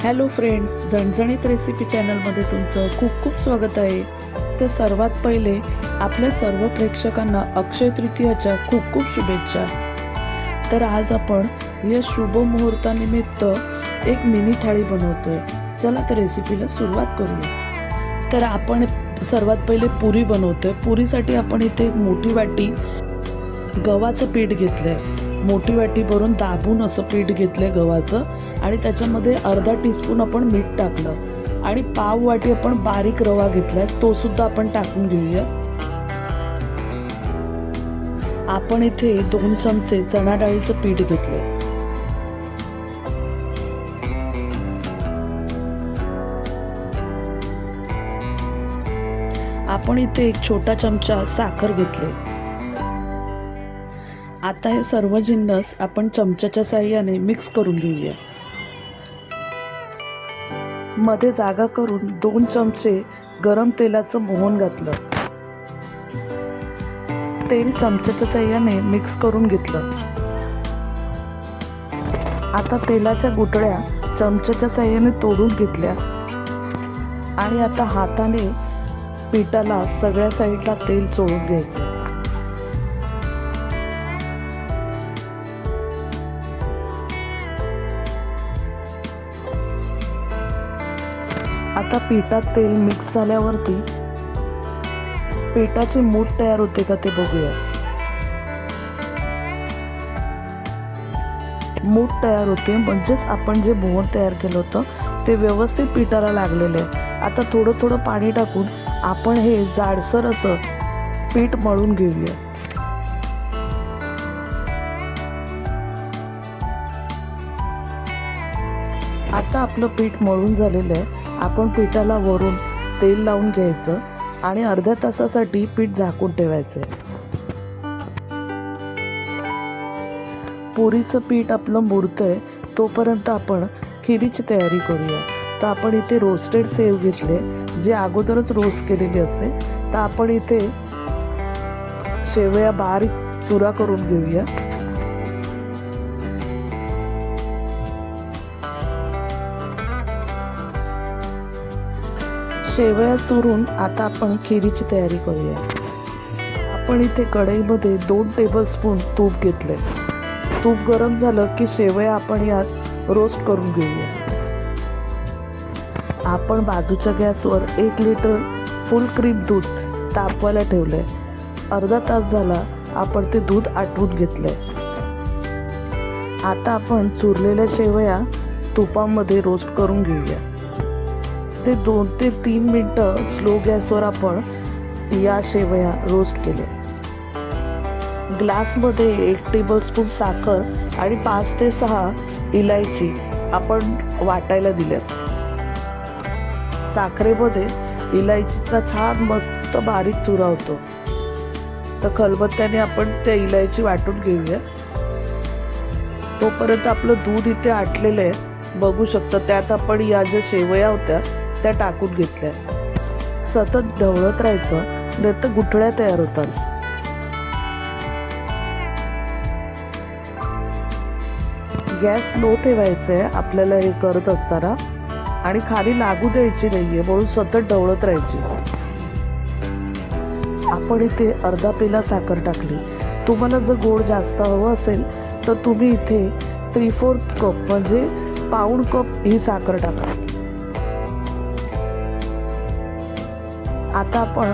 Hello friends, झणझणीत recipe चॅनलमध्ये तुमचं खूप खूप स्वागत आहे. तर सर्वात पहिले आपल्या सर्व प्रेक्षकांना अक्षय तृतीयाच्या खूप खूप शुभेच्छा. तर आज आपण या शुभ मुहूर्तानिमित्त एक मिनी थाळी बनवतोय. चला तर रेसिपीला सुरुवात करूया. तर आपण सर्वात पहिले पुरी बनवतोय. पुरीसाठी आपण इथे एक मोठी वाटी गव्हाचं पीठ घेतलंय. मोठी वाटी भरून दाबून असं पीठ घेतलंय गव्हाचं आणि त्याच्यामध्ये अर्धा टीस्पून आपण मीठ टाकलं आणि पाव वाटी आपण बारीक रवा घेतलाय, तो सुद्धा आपण टाकून घेऊया. आपण इथे 2 चमचे चणा डाळीचं पीठ घेतलंय. आपण इथे एक छोटा चमचा साखर घेतले. आता हे सर्व जिन्नस आपण चमच्याच्या साहाय्याने मिक्स करून घेऊया. मध्ये जागा करून 2 चमचे गरम तेलाचं मोहन घातलं. तेल चमच्याच्या साहाय्याने मिक्स करून घेतलं. आता तेलाच्या गुठळ्या चमच्याच्या साहाय्याने तोडून घेतल्या आणि आता हाताने पिठाला सगळ्या साईडला तेल चोळून घ्यायचं. आता पिठात तेल मिक्स झाल्यावरती पिठाची मूठ तयार होते का ते बघूया. मूठ तयार होते म्हणजेच आपण जे मोहन तयार केलं होतं ते व्यवस्थित पिठाला लागलेलं आहे. आता थोडं थोडं पाणी टाकून आपण हे जाडसर असं पीठ मळून घेऊया. आता आपलं पीठ मळून झालेलं आहे. आपण पिठाला वरून तेल लावून घ्यायचं आणि अर्ध्या तासासाठी पीठ झाकून ठेवायचं. पुरीचं पीठ आपलं मुरतंय तोपर्यंत आपण खिरीची तयारी करूया. तर आपण इथे रोस्टेड सेव घेतले, जे अगोदरच रोस्ट केलेले असते. तर आपण इथे शेवया बारीक चुरा करून घेऊया. शेवया चुरून आता आपण खिरीची तयारी करूया. आपण इथे कढईमध्ये 2 टेबलस्पून तूप घेतले. तूप गरम झालं की शेवया आपण यात रोस्ट करून घेऊया. आपण बाजूच्या गॅसवर 1 लिटर फुल क्रीम दूध तापवायला ठेवलंय. अर्धा तास झाला आपण ते दूध आटवून घेतलंय. आता आपण चुरलेल्या शेवया तुपामध्ये रोस्ट करून घेऊया. ते 2 ते 3 मिनटं स्लो गॅसवर आपण या शेवया रोस्ट केल्या. ग्लासमध्ये 1 टेबलस्पून साखर आणि 5 ते 6 इलायची आपण वाटायला दिल्यात. साखरेमध्ये इलायचीचा छान मस्त बारीक चुरा होतो. तर खलबत्त्याने आपण त्या इलायची वाटून घेऊया. तोपर्यंत आपलं दूध इथे आटलेलं आहे, बघू शकता. त्यात आपण या ज्या शेवया होत्या त्या टाकून घेतल्या. सतत ढवळत राहायचं, नाहीतर गुठळ्या तयार होतात. गॅस लो ठेवायचं आहे आपल्याला हे करत असताना आणि खाली लागू द्यायची नाहीये, म्हणून सतत ढवळत राहायची. आपण इथे अर्धा पेला साखर टाकली. तुम्हाला जर गोड जास्त हवं असेल तर तुम्ही इथे 3/4 कप म्हणजे पाऊण कप ही साखर टाका. आता आपण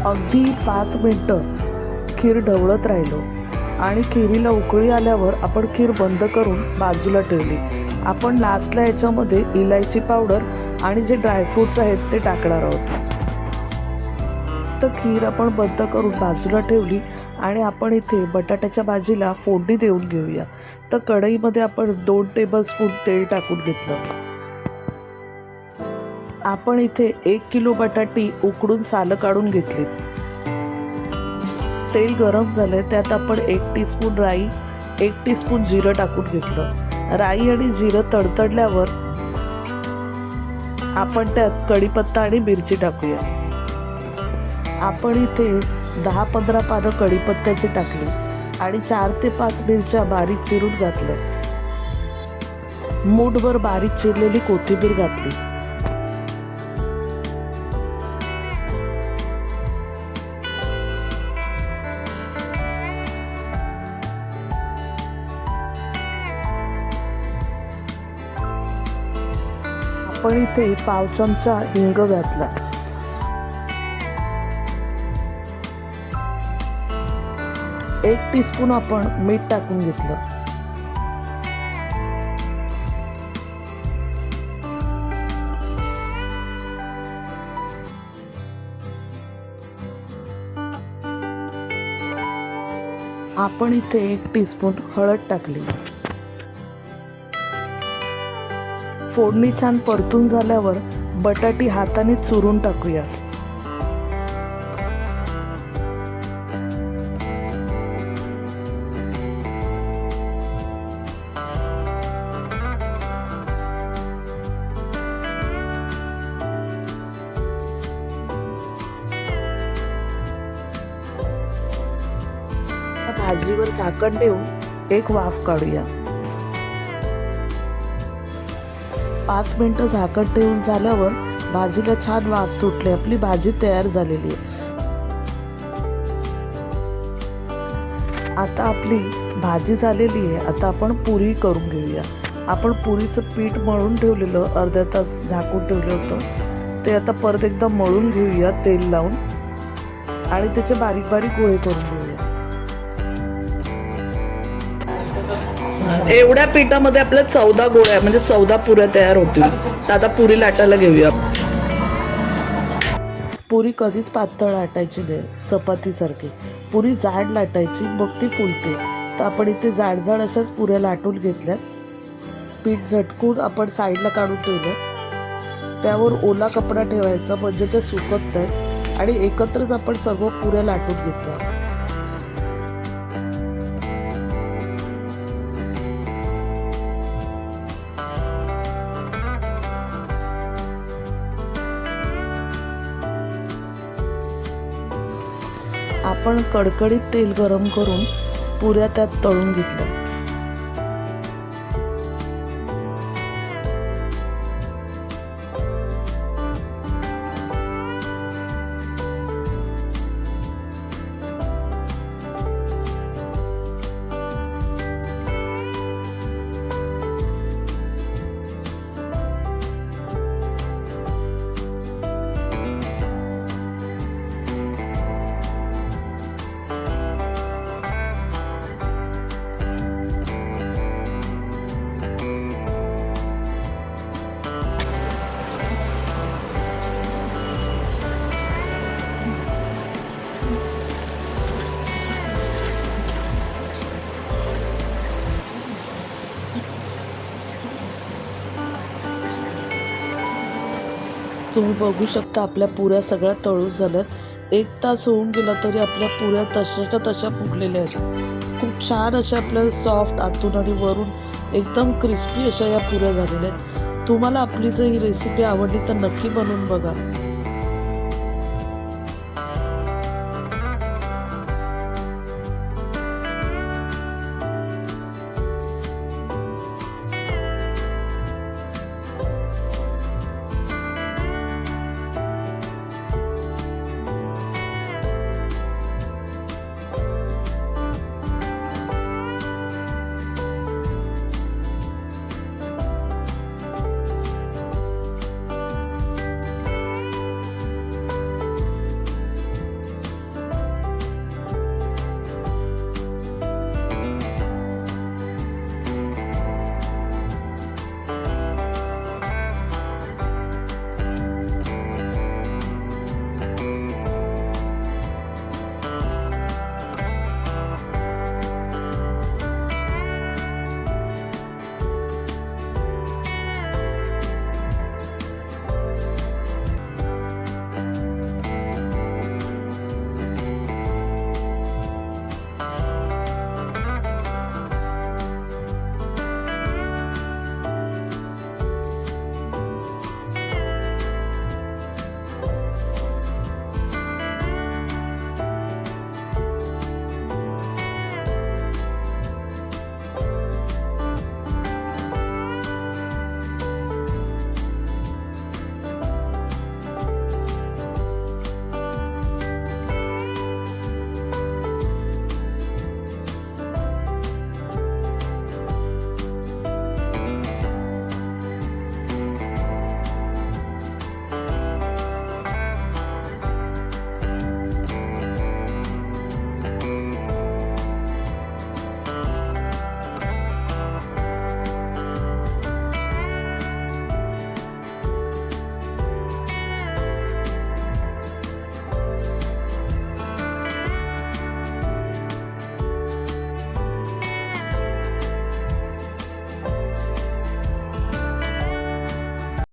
अगदी 5 मिनटं खीर ढवळत राहिलो आणि खिरीला उकळी आल्यावर आपण खीर बंद करून बाजूला ठेवली. आपण लास्टला याच्यामध्ये इलायची पावडर आणि जे ड्रायफ्रूट्स आहेत ते टाकणार आहोत. तर खीर आपण बंद करून बाजूला ठेवली आणि आपण इथे बटाट्याच्या भाजीला फोडणी देऊन घेऊया. तर कढईमध्ये आपण 2 टेबलस्पून तेल टाकून घेतलं. आपण इथे 1 किलो बटाटी उकडून सालं काढून घेतली. तेल गरम झालंय, त्यात आपण 1 टीस्पून राई, 1 टीस्पून जिरं टाकून घेतलं. राई आणि जिरं तडतडल्यावर आपण त्यात कढीपत्ता आणि मिरची टाकूया. आपण इथे 10-15 पानं कढीपत्त्याची टाकली आणि 4 ते 5 मिरच्या बारीक चिरून घातल्या. मूठभर बारीक चिरलेली कोथिंबीर घातली. आपण इथे पाव चमचा हिंग घातला. एक टीस्पून आपण मीठ टाकून घेतलं. आपण इथे 1 टीस्पून हळद टाकली. फोडणी छान परतून झाल्यावर बटाटी हाताने चुरून टाकूया. भाजीवर झाकण ठेवून एक वाफ काढूया. 5 मिनिटं झाकण ठेवून झाल्यावर भाजीला छान वाफ सुटली. आपली भाजी तयार झालेली आहे. आता आपली भाजी झालेली आहे. आता आपण पुरी करून घेऊया. आपण पुरीचं पीठ मळून ठेवलेलं अर्धा तास झाकून ठेवलं होतं ते आता परत एकदा मळून घेऊया तेल लावून आणि त्याचे बारीक बारीक गोळे करून घेऊया. एवढ्या पिठामध्ये आपल्या 14 गोळ्या म्हणजे 14 पुऱ्या तयार होतील. तर आता पुरी लाटायला घेऊया. पुरी कधीच पातळ लाटायची नाही, चपातीसारखी. पुरी जाड लाटायची, मग ती फुलते. तर आपण इथे जाड जाड अशाच पुऱ्या लाटून घेतल्यात. पीठ झटकून आपण साईडला काढून ठेवलं. त्यावर ओला कपडा ठेवायचा म्हणजे ते सुकत नाहीत आणि एकत्रच आपण सर्व पुऱ्या लाटून घेतल्या. आपण कडकडीत तेल गरम करून पुऱ्या त्यात तळून घेतल्या. तुम्ही बघू शकता आपल्या पुऱ्या सगळ्या तळून झाल्यात. 1 तास होऊन गेला तरी आपल्या पुऱ्या तशाच्या तशा फुगलेल्या आहेत. खूप छान अशा आपल्या सॉफ्ट आतून आणि वरून एकदम क्रिस्पी अशा या पुऱ्या झालेल्या आहेत. तुम्हाला आपली जर ही रेसिपी आवडली तर नक्की बनवून बघा.